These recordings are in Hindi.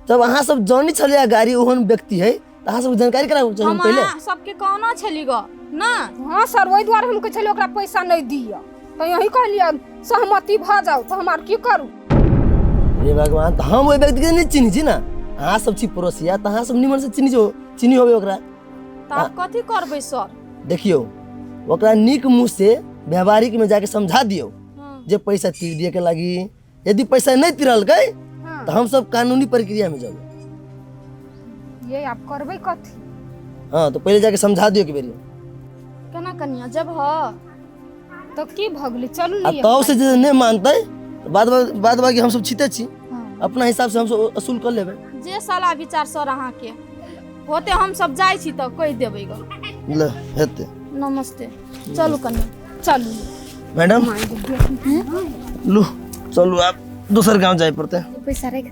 जब अहाँ सब जानी छलिया गाड़ी ओहन व्यक्ति है अहाँ सब जानकारी कराउ चाहिए पहले सबके कहना छली ग ना। हां सर ओइ द्वारा हम कह छलिए ओकरा पैसा नहीं दिया तो यही कहलिए सहमति भ जाओ तो हमार की करू। हे भगवान त हम ओइ व्यक्ति के नहीं चिन्ही छी ना अहाँ सब छी पड़ोसिया त अहाँ सब निमन से चिन्ही होबे ओकरा तब कथि करबै सर। देखियो ओकरा नीक मुंह से व्यवहारिक में जाके समझा दियो जे पैसा तीर दिए के लगी यदि पैसा नहीं तिरल गए तो हम सब कानूनी प्रक्रिया में जाओगे। ये आप करबै कथि। हाँ तो पहले जाके समझा दियो कि बेरी केना कनिया जब ह तो की भगली चलू लिए तब से जे नहीं मानते तो बाद बाकी हम सब छिते छी अपना हिसाब से हम सब असूल कर लेबे। जे साला विचार सर अहाँ के होते हम सब जाय छी त कह देबै ग। ले हेते नमस्ते चलू कनिया चलू मैडम लो चलो आप दूसर गांव जाए पड़ते हैं। पैसा रख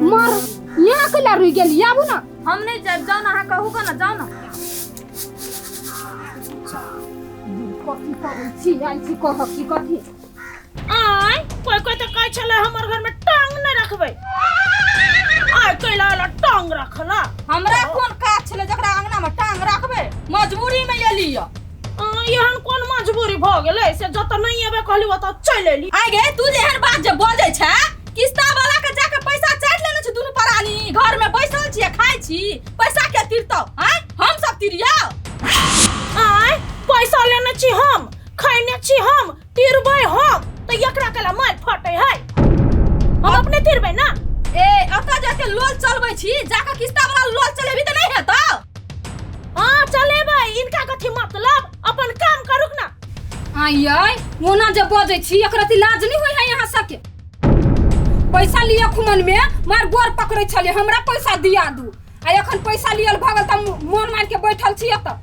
मार यहाँ के रुई गेली आबू ना हम नहीं जाब जाओ ना अहाँ कहू ग ना जाओ ना। कथि करै छी आई छी कह की कथि आय कोई तो कह छले हमर घर में टांग न रखबै आय कैला ला टांग रखला हमरा कोन काज छले जकरा अंगना में टांग रखबे मजबूरी में एली य। यहन कोन मजबूरी भ गेलै से जत नहीं एबे कहली ओत चल एली। आ गे तू जेहन बात जे बजै छै किस्ता वाला के जाके पैसा चाट लेने छ दुनु परानी घर में बैसल छी खाइ छी पैसा के तिरतौ हैं हम सब तिरिया। आय पैसा लेने छी हम खैने छी हम तिरबै हम त एकरा केला मार फटै है हम अपने तिरबै ना। ए अता जाके लोल चलबै छी जाके किस्ता वाला लोल चलेबी त नहीं हेतौ। हां चलेबै इनका कथि मतलब अपन काम करूक ना। आय मोना जे बजै छी एकरा ति लाज नहीं होय है यहाँ सके पैसा लिया खुमन में मार गोर पकड़ै छले हमरा पैसा दिया दू आ एखन पैसा लियल भगल त मोन मार के बैठल छी त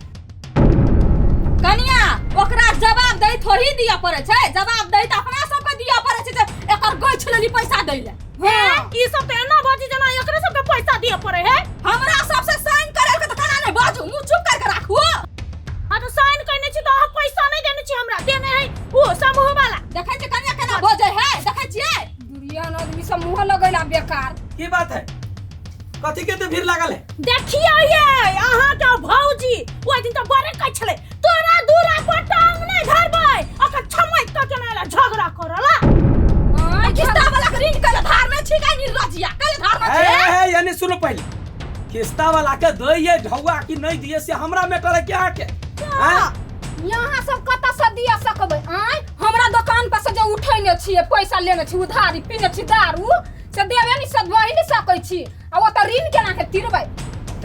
कनिया ओकरा जवाब दई थोड़ी दिया पड़े छै जवाब दई त अपना सब के दिया पड़े छै जे एकर गई छलेली पैसा दै ले। हां ई सब त एना बाजी जना एकरे सब के पैसा दिया पड़े है हमरा सबसे साइन करे के त कना नहीं बाजू मुंह चुप करके राखू। हां तो साइन करने छी तो हम पैसा नहीं देने छी हमरा देने है ओ समूह वाला देखै छै कनिया केना बजै है देखै छियै दुरियान आदमी सब मुंह लगैला बेकार की बात है कथि के तो भीड़ लागल है। देखियो ये अहाँ के भौजी ओइ दिन त बड़े कह छले तोरा दूरा पर टांग नहीं धरबै अकर छमय त केना झगड़ा करला। किस्ता वाला के ऋण के धार में छी काई निर्लजिया के धार में छी। ए यानी सुनो पहले किस्ता वाला के दइए ढौआ कि नहीं दिए से हमरा मैटर है क्या के यहाँ सब कत से दिया सकबै आय हमरा दुकान पर से जो उठैने छियै पैसा लेने छी उधारी पीने छी दारू से देबे नहीं सब वही नहीं सकै छी आ ओ त ऋण केना के तिरबै।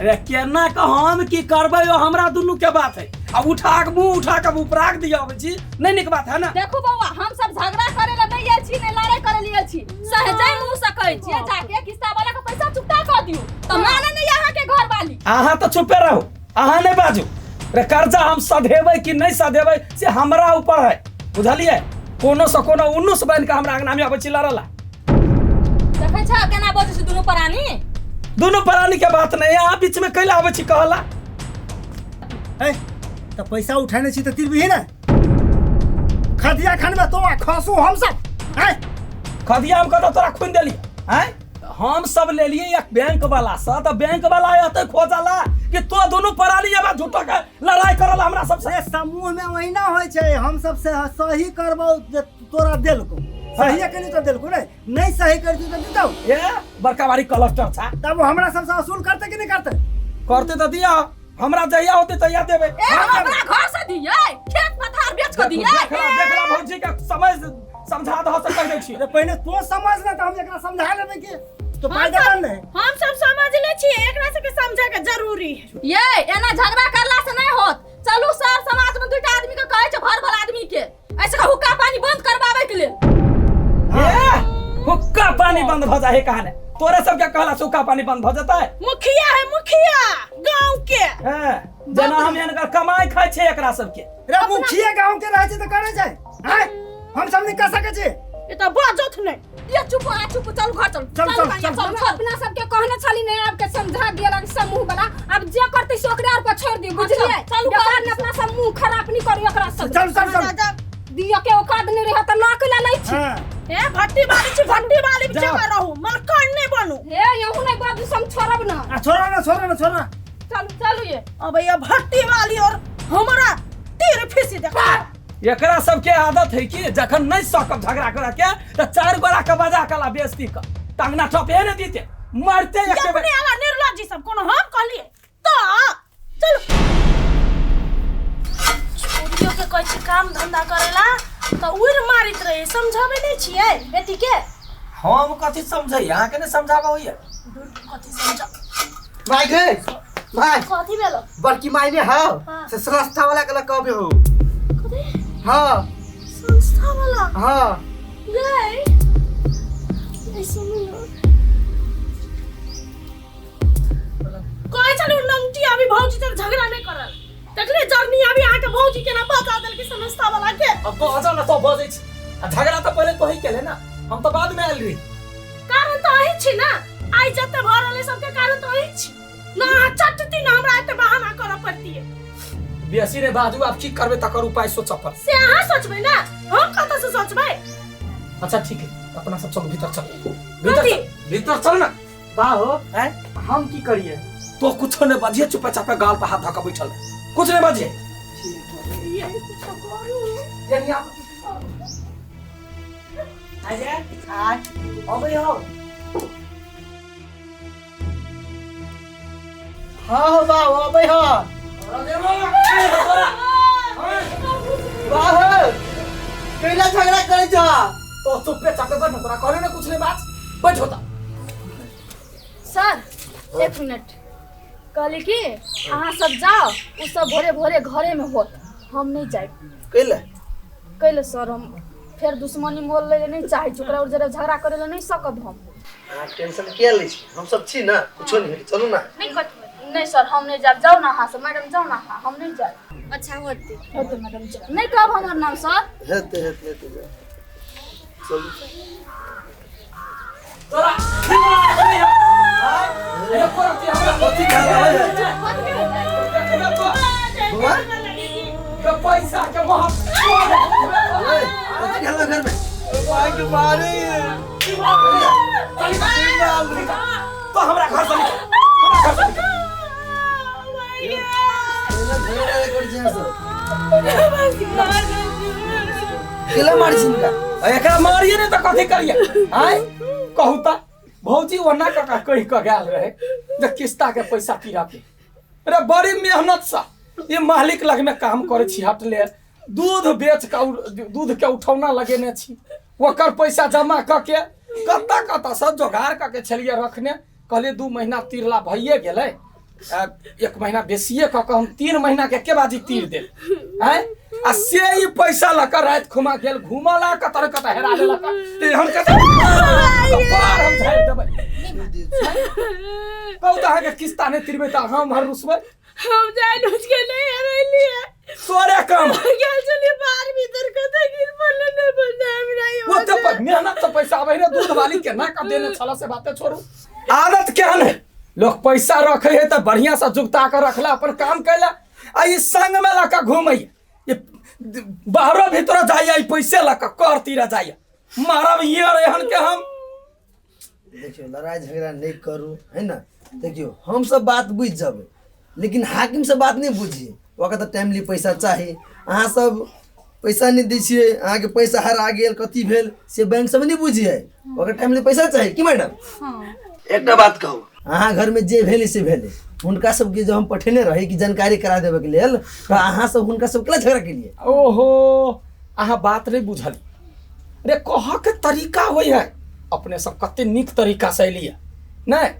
अरे केना के हम की करबै ओ हमरा दुनु के बात है अब उठा के मुंह उठा के उपराग दिया अब जी नहीं निक बात है ना। देखो बौआ हम सब झगड़ा करे ला नहीं आइल छी ने लड़ाई करे लिए छी सहजै मुंह से कहै छी जाके किस्ता वाला के पैसा चुकता कर दियो त माने नहीं यहाँ के घर वाली। अहाँ तो चुपे रहो अहाँ नहीं बाजू रे कर्जा हम सधेबै कि नहीं सधेबै से हमरा ऊपर है बुझलिए कोनो से कोनो उन्नुस बन के हमरा अंगना में आबै छी लड़ला। देखै छ केना बजै छी दुनु परानी दोनों परानी के बात नहीं है आप बीच में कैला आवे छी कहला ए तो पैसा उठाने छी तो तिरबी है ना खदिया खान में तो खसू हम सब हैं खदिया हम कतो तोरा खून देली हैं हम सब ले लिए एक बैंक वाला सा तो बैंक वाला आते खोजला कि तो दोनों परानी अब झूठो के लड़ाई करल हमरा सबसे। ए समूह में वही ना होय छै हम सब से सही करबो जे तोरा देल को सही कनी तो देल को नहीं सही करती तो देतौ ये बड़का बारी क्लस्टर था तब हमरा सब से वसूल करते कि नहीं करते करते तो दिया हमरा जहिया होते तहिया देबे। ए हम अपना घर से दियै खेत पथार बेच के दियै देखला भौजी के समझ समझा दह से कह दै छी। अरे पहले तो समझ ना तो हम एकरा समझा लेबे कि तो फायदा नहीं हम सब समझ ले छी एकरा से के समझा के जरूरी है। ये एना झगड़ा करला से नहीं होत चलू सर समाज में दुटा आदमी के कहै छै भर भर आदमी के ऐसे हुक्का पानी बंद करवावे के लिए। ए हुक्का पानी बंद भ जाए कहां तोरे सब के कहला सुक्का पानी बंद भ जाता है। मुखिया है मुखिया गांव के हां जना हम इनका कमाई खाय छै एकरा सब के रे मुखिया गांव के रहे छै तो करे छै हैं हम सब नहीं कर सके छी ये तो बाजत नहीं ये चुप चल घर चल चल अपना सबके कहने छली नहीं आपके समझा दिया समूह वाला अब जे करते से ओकरा पर छोड़ दी बुझलिए चलू बेकार में अपना लिया के औकात नहीं रहा त लाख ला लै छी हाँ ए भट्टी वाली छी भट्टी वाली जगह रहू मलकन नहीं बनू हे यहू नहीं बात सम छोड़ब ना छोड़ा चल चल ये अब ये भट्टी वाली और हमारा तीर फिसी देखा एकरा सबके आदत है कि जखन नहीं सकब झगड़ा करे के त 4 गोरा के बजा कला बेइज्जती क टांगना टपे न दीते मारते एक के अपने आला निर्लज्जी सब कोनो हम कहलिए तो चलो छोरियों के कोई छी काम धंधा करेला तो उड़ मारित रहे समझावे नहीं छिए बेटी के हम कथि समझै यहाँ के ने समझाबा होइए कथि समझा भाई गे भाई कथि भेलो बड़की मायने हां हाँ। से संस्था वाला के कहबे हो कथि हां संस्था वाला हां गए ऐसे नहीं कोई चलो नंटी अभी भौजी तक झगड़ा नहीं करल तकले जर्नी अभी आके भौजी के ना बता देल के संस्था वाला के अब तो अचानक तो बजै छी आ झगड़ा तो पहले तो ही केले ना हम तो बाद में आइल रही कारण तो आई छी ना आई जते भरले सबके कारण तो आई छी ना चटती ना हमरा एते बहाना करऽ पड़ती है बेसी रे बाजू आप की करबे तकर उपाय सोच पर से अहाँ सोचबै ना हम कत से सोचबै अच्छा ठीक है अपना सब चलो भीतर चल कथी? भीतर चल ना बा हो हैं हम की करिए तो कुछ ने बजिए चुपे चापे गाल पे हाथ धका बैठल कुछ ने बजिए ये कुछ करू यानी आप आजे आज अबे हो हाँ हो बा अबे हो बा हो कैला झगड़ा करे जा तो चुपे चापे बैठ तोरा करे ना कुछ ने बात बैठ होता सर 1 मिनट कहली कि अहाँ सब जाओ उ सब भोरे भोरे घरे में होत हम नहीं जाए कैले कैले सर हम फिर दुश्मनी मोल ले नहीं चाहे ओकरा और जरा झगड़ा करे ले नहीं सकब हम टेंशन किया लै छी हम सब छी ना कुछो नहीं चलो ना नहीं सर हम नहीं जाए जाओ ना हाँ मैडम जाओ ना हाँ हम नहीं जाए अच्छा होते मैडम जाओ नहीं कब हमार नाम सर हेते चलो तोरा ये करती हमरा कथि बुआ के पैसा के वहां कथि खेलबे घर में भाई के मारे तो हमरा घर से हमरा घर से केला मारी छिनका एकरा मारिए ने तो कथि करिए आय कहू त भौजी ओना का कहि क गेल रहे जे किस्ता के पैसा तीरा के अरे बड़ी मेहनत सा ये मालिक लग में काम करे छी हट ले दूध बेच के दूध के उठौना लगेने छी ओकर पैसा जमा क के कत्ता सब जोगाड़ क के छलिए रखने कहले 2 महीना तीरला भइए गेलै 1 महीना बेसिए क के हम 3 महीना के के बाजी तीर दे हैं आ से ई पैसा लकर रात खुमा गेल घुमला कतर कत हेरा लेलक हम के पार हम झाड़ देबै कहू त के किस्ता ने तिरबे त हम हर रुसबै हम जान उठ के नहीं हरैली है तोरे काम गेल चली बाहर भीतर कते गिर पड़ले नहीं बंदा हमरा वो तो मेहनत से पैसा आवे रे दूध वाली के ना कर देने छला से बातें छोड़ू आदत केहन है लोग पैसा रखे है तो बढ़िया से जुगता कर रखला अपन काम कैला आ ई संग में लका घूमै ये बाहरो भीतर जाइए पैसे लका कर तीरा जाइए मारब ये रहन के हम देखियो लड़ाई झगड़ा नहीं करू है ना देखियो हम सब बात बुझ जाबे लेकिन हाकिम से बात नहीं बुझिए वक्त टाइमली पैसा चाहिए अहाँ सब पैसा नहीं दै छियै अहाँ के पैसा हरा गेल कथी भेल से बैंक सब नहीं बुझिए वक्त टाइमली पैसा चाहिए कि मैडम एकटा बात कहू अहाँ घर में जे भेले से भेले हुनका सबके जो हम पठेने रहे कि जानकारी करा देबे के लेल तो अहाँ सब हुनका सब केला झगड़ा केलिए ओहो अहाँ बात नहीं बुझली अरे कह के तरीका होई है अपने सब कते निक तरीका से एलिए नहीं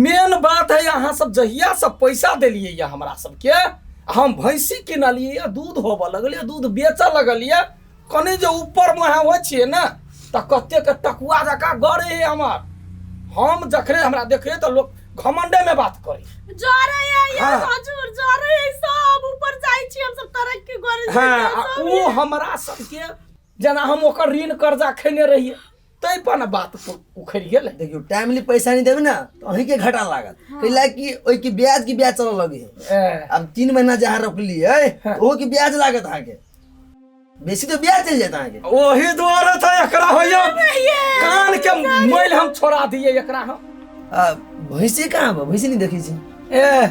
मेन बात है अहाँ सब जहिया सब पैसा देलिए या हमरा सब के हम भैंसी किनलिए दूध होबे लगलिए दूध बेचऽ लगलिए कने जो ऊपर में हो छिए ना त कते के टकुआ जका गरे है हमर हम जखरे हमरा देखे तो लोग घमंडे में बात करे जरे ये हाँ। हजूर जरे ये सब ऊपर जाई छी हम सब तरक्की करे छी हाँ वो हमरा सब के जना हम ओकर ऋण कर्जा खेने रहिए तै पर ना बात उखड़ गेल देखियो टाइमली पैसा नहीं देबे ना तो अहीं के घाटा लागत कैला कि ओइ की ब्याज चल लगे है अब 3 महीना जहाँ रखली है वो की ब्याज लागत अहाँ के बेसी तो ब्याज चल जाता है। वही द्वारा था एकरा होइयो कान के मैल हम छोड़ा दिए एकरा हम। भैंसी कहाँ बा? भैंसी नहीं देखी छी। ए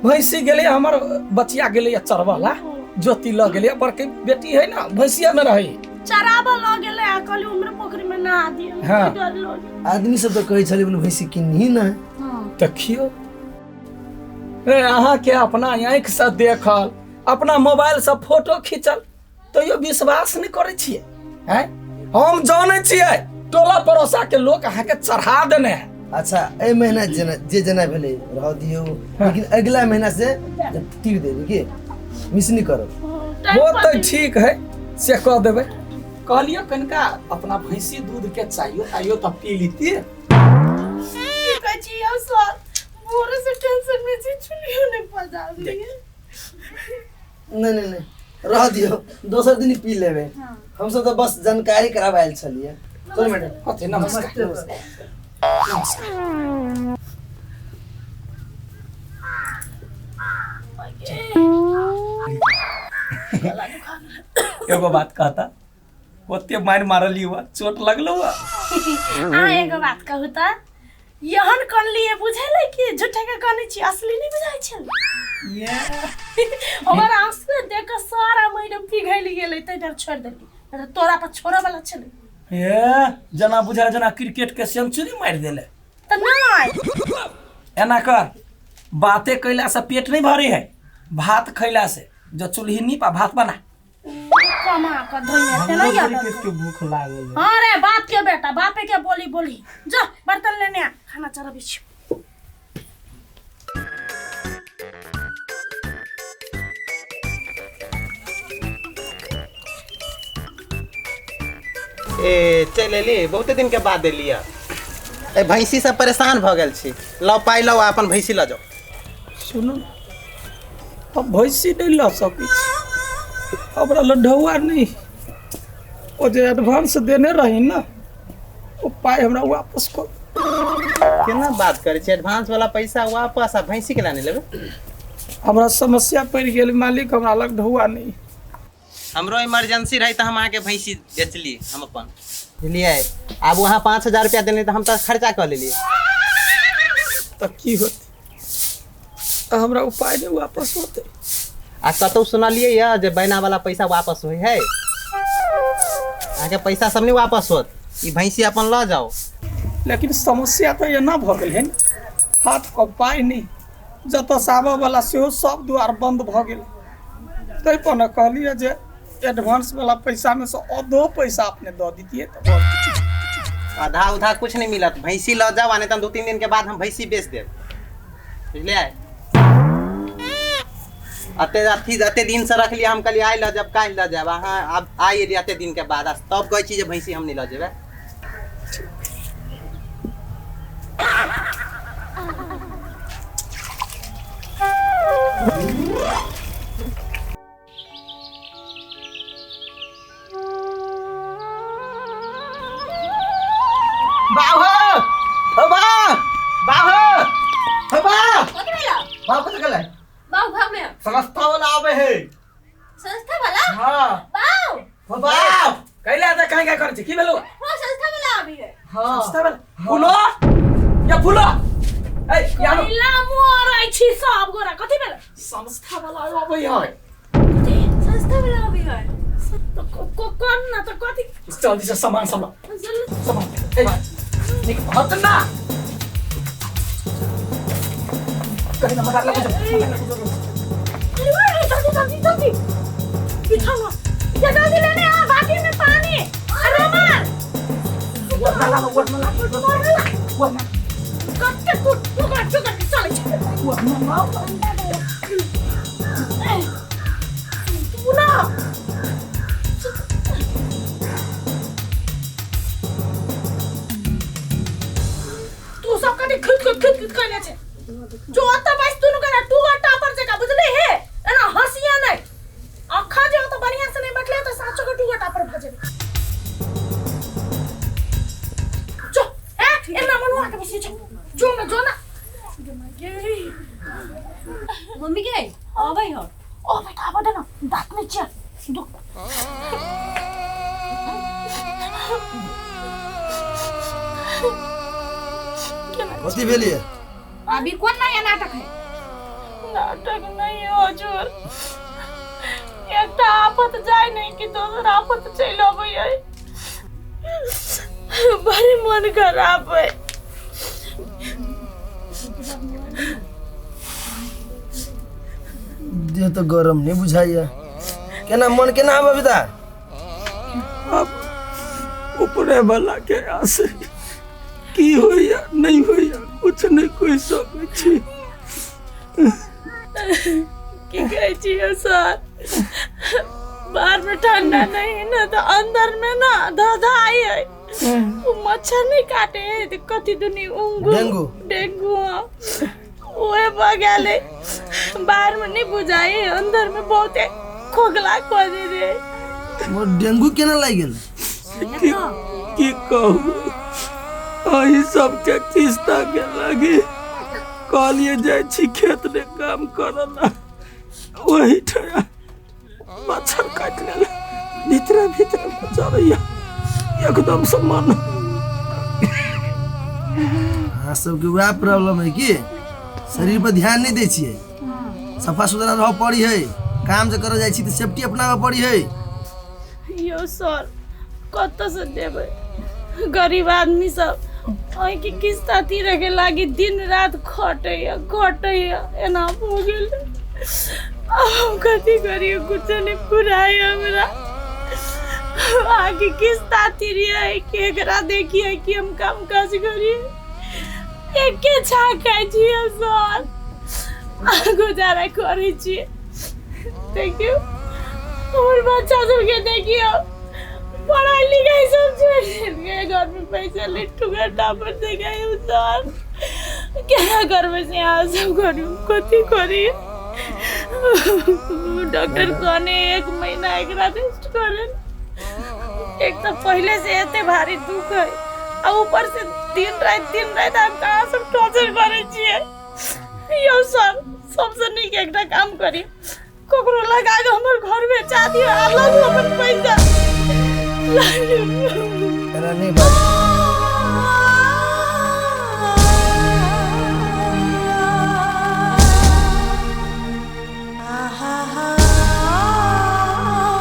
भैंसी गेले हमर बचिया गेले चरवाला ज्योति ल गेले बड़के बेटी है ना भैंसिया में रही चराबा ल गेले आ कहली उम्र पोखरी में नहा दिए। हाँ। डर लगे। आदमी सब तो कहे छले बोले भैंसी किन्ही ना। देखियो ए अहाँ के अपना आँख से देखल अपना मोबाइल से फोटो खींचल तो यो विश्वास नहीं करे छिए हैं। हम जाने छिए टोला पड़ोसा के लोग अहाँ के चढ़ा देने हैं। अच्छा ए महीना जे जना भेले रह दियो, लेकिन अगला महीना से तीर दे के मिस नहीं करो। वो तो ठीक है से कह देवे। कहलियो कनका अपना भैंसी दूध के चाहिए आइयो तो पी लीती। कची अब सर मोरे से टेंशन में जी चुलियो नहीं पजा दिए। नहीं रह दियो, दोसर दिन पी लेवे। हम सब तो बस जानकारी करावायल छलिए। चलो मैडम। ओके नमस्कार। एगो बात कहता ओते मार मारली हुआ चोट लगलो हुआ। हाँ एगो बात कहू त यहन कन लिए बुझेले कि झूठे के कने छी असली नहीं बुझाई छल। हमर आंसू देख के सारा मैडम पिघल गेलै त डर छोड़ देली। अरे तोरा पर छोरा वाला छले। ए जना बुझा जना क्रिकेट के सेंचुरी मार देले त नहीं एना कर बातें कैला से पेट नहीं भरी है भात खैला से जो चूल्ही नी पा भात बना कमा कर धइया ते नहीं याद। के भूख लागल है। अरे बाप के बेटा बापे के बोली जा बर्तन लेने आ खाना चढ़ाबी छी। ए चल एली बहुते दिन के बाद एलिया। ए भैंसी से परेशान भ गेल छी। लो पाई लो अपन भैंसी ल जाओ। सुनो अब भैंसी नहीं ला सकी हमरा लड्ढुआ नहीं वो जो एडवांस देने रही ना वो पाई हमरा वापस कर। केना बात करे छी? एडवांस वाला पैसा वापस आ भैंसी के लाने लेबे? हमरा समस्या पड़ गेल मालिक हमरा लड्ढुआ नहीं। हमरो इमरजेंसी रही तो हम आके भैंसी बेचली हम अपन बुझलिए। अब वहाँ 5000 रुपया देने तो हम तो खर्चा कर लेलिए। तो की होते हमरा उपाय नहीं वापस होते। आ कतौ सुनलिए या जे बैना वाला पैसा वापस होई है। आके पैसा सब नहीं वापस होत। ई भैंसी अपन ल जाओ। लेकिन समस्या तो ये ना भ गेल है हाथ को पाई नहीं जत साबा वाला सेहो सब द्वार बंद भ गेल। तै पर न कहलिए जे एडवांस वाला पैसा में से आधो पैसा अपने दे दीजिए तो आधा उधा कुछ नहीं मिलत। भैंसी ल जाओ आने तो 2-3 दिन के बाद हम भैंसी बेच देब बुझलिए। अते दिन से रख लिया हम कहलिए आई ल जब काल ल जाब। अहाँ अब आई अते दिन के बाद तब कहै छी जे भैंसी हम नहीं ल जेबै। संस्था वाला आवे है। संस्था वाला हाँ बाऊ बाबा कैले आता कहीं क्या करे की भेलो वो संस्था वाला अभी है। हाँ संस्था वाला फूलो या फूलो ए यानो ला मोरै छी सब गोरा कथि भेल? संस्था वाला आवे है। संस्था वाला अभी है। तो कोन ना तो कथि जल्दी से सामान सब लो सामान ए निक हट ना कहीं ना मगार लगे जल्दी बिछाओ ये जल्दी लेने आ बाटी में पानी रोमान कत्ते टू कर चल तू ना तू सब कभी खुद करने छे जो आता बस तू करा तू गट्टा पर जगह बुझले है एना हंसिया नहीं अखा जे तो बढ़िया से नहीं बैठले तो साचो के टू गट्टा पर भजे जो ए एना मनवा के बसी जो ना मम्मी के अबे हो ओ बेटा बड़ा ना दांत में चल कथी भेलिए? अभी कौन नया नाटक है? नाटक नहीं है हुजूर, एकटा आफत जाए नहीं कि दोसर आफत चल अबै है। बड़ी मन खराब है। देह तो गरम नहीं बुझाइए। केना मन केना है बबीता? अब ऊपरे वाला के आसे की होइया नहीं होइया कुछ नहीं कोई सकै छी। की कहै छियै सर, बाहर में ठंडा नहीं है ना तो अंदर में ना धधाई है। वो मच्छर नहीं काटे है तो कथी दुनी उंगू डेंगू ओए बगले बाहर में नहीं बुझाई, अंदर में बहुत खोखला कर दे रे। वो डेंगू केना लाग गेल? की कहू अही सबके किस्ता के लगे कहलिए जाइ छी खेत में काम करला, वही ठया मच्छर काट लेला, भीतर भीतर चलैया एकदम से मन। हाँ सबके वह प्रॉब्लम है कि शरीर पर ध्यान नहीं दै छियै, सफा सुथरा रह पड़ी है, काम जे करे जाइ छी त सेफ्टी अपनाबे पड़ी है। यो सर कत से देबै, गरीब आदमी सब ओइ की किस्ता तीरे के लागी दिन रात खटैया एना हो गेल। अब कथी करिए, कुछ नहीं पुराई हमरा। आगे किस्ता तीरिए केकरा देखिए कि हम काम काज करिए, एके छा खाइ छियै सर, गुजारा करै छियै। देखियो और बच्चा सबके देखियो पढ़ाई लिखाई सब छोड़ के घर में पैसा लिट्टू का डाबर दे गए सर, क्या घर में से यहाँ सब करूँ कथी करिए। डॉक्टर कहने 1 महीना एकरा रेस्ट करे। एक तो पहले से इतने भारी दुख है और ऊपर से दिन रात हम कहाँ सब टॉर्चर करे छिए। यो सर सबसे नीक एकटा काम करी, ककरो लगा के हमर घर बेचा दियो, अलग अपन पैसा नहीं बात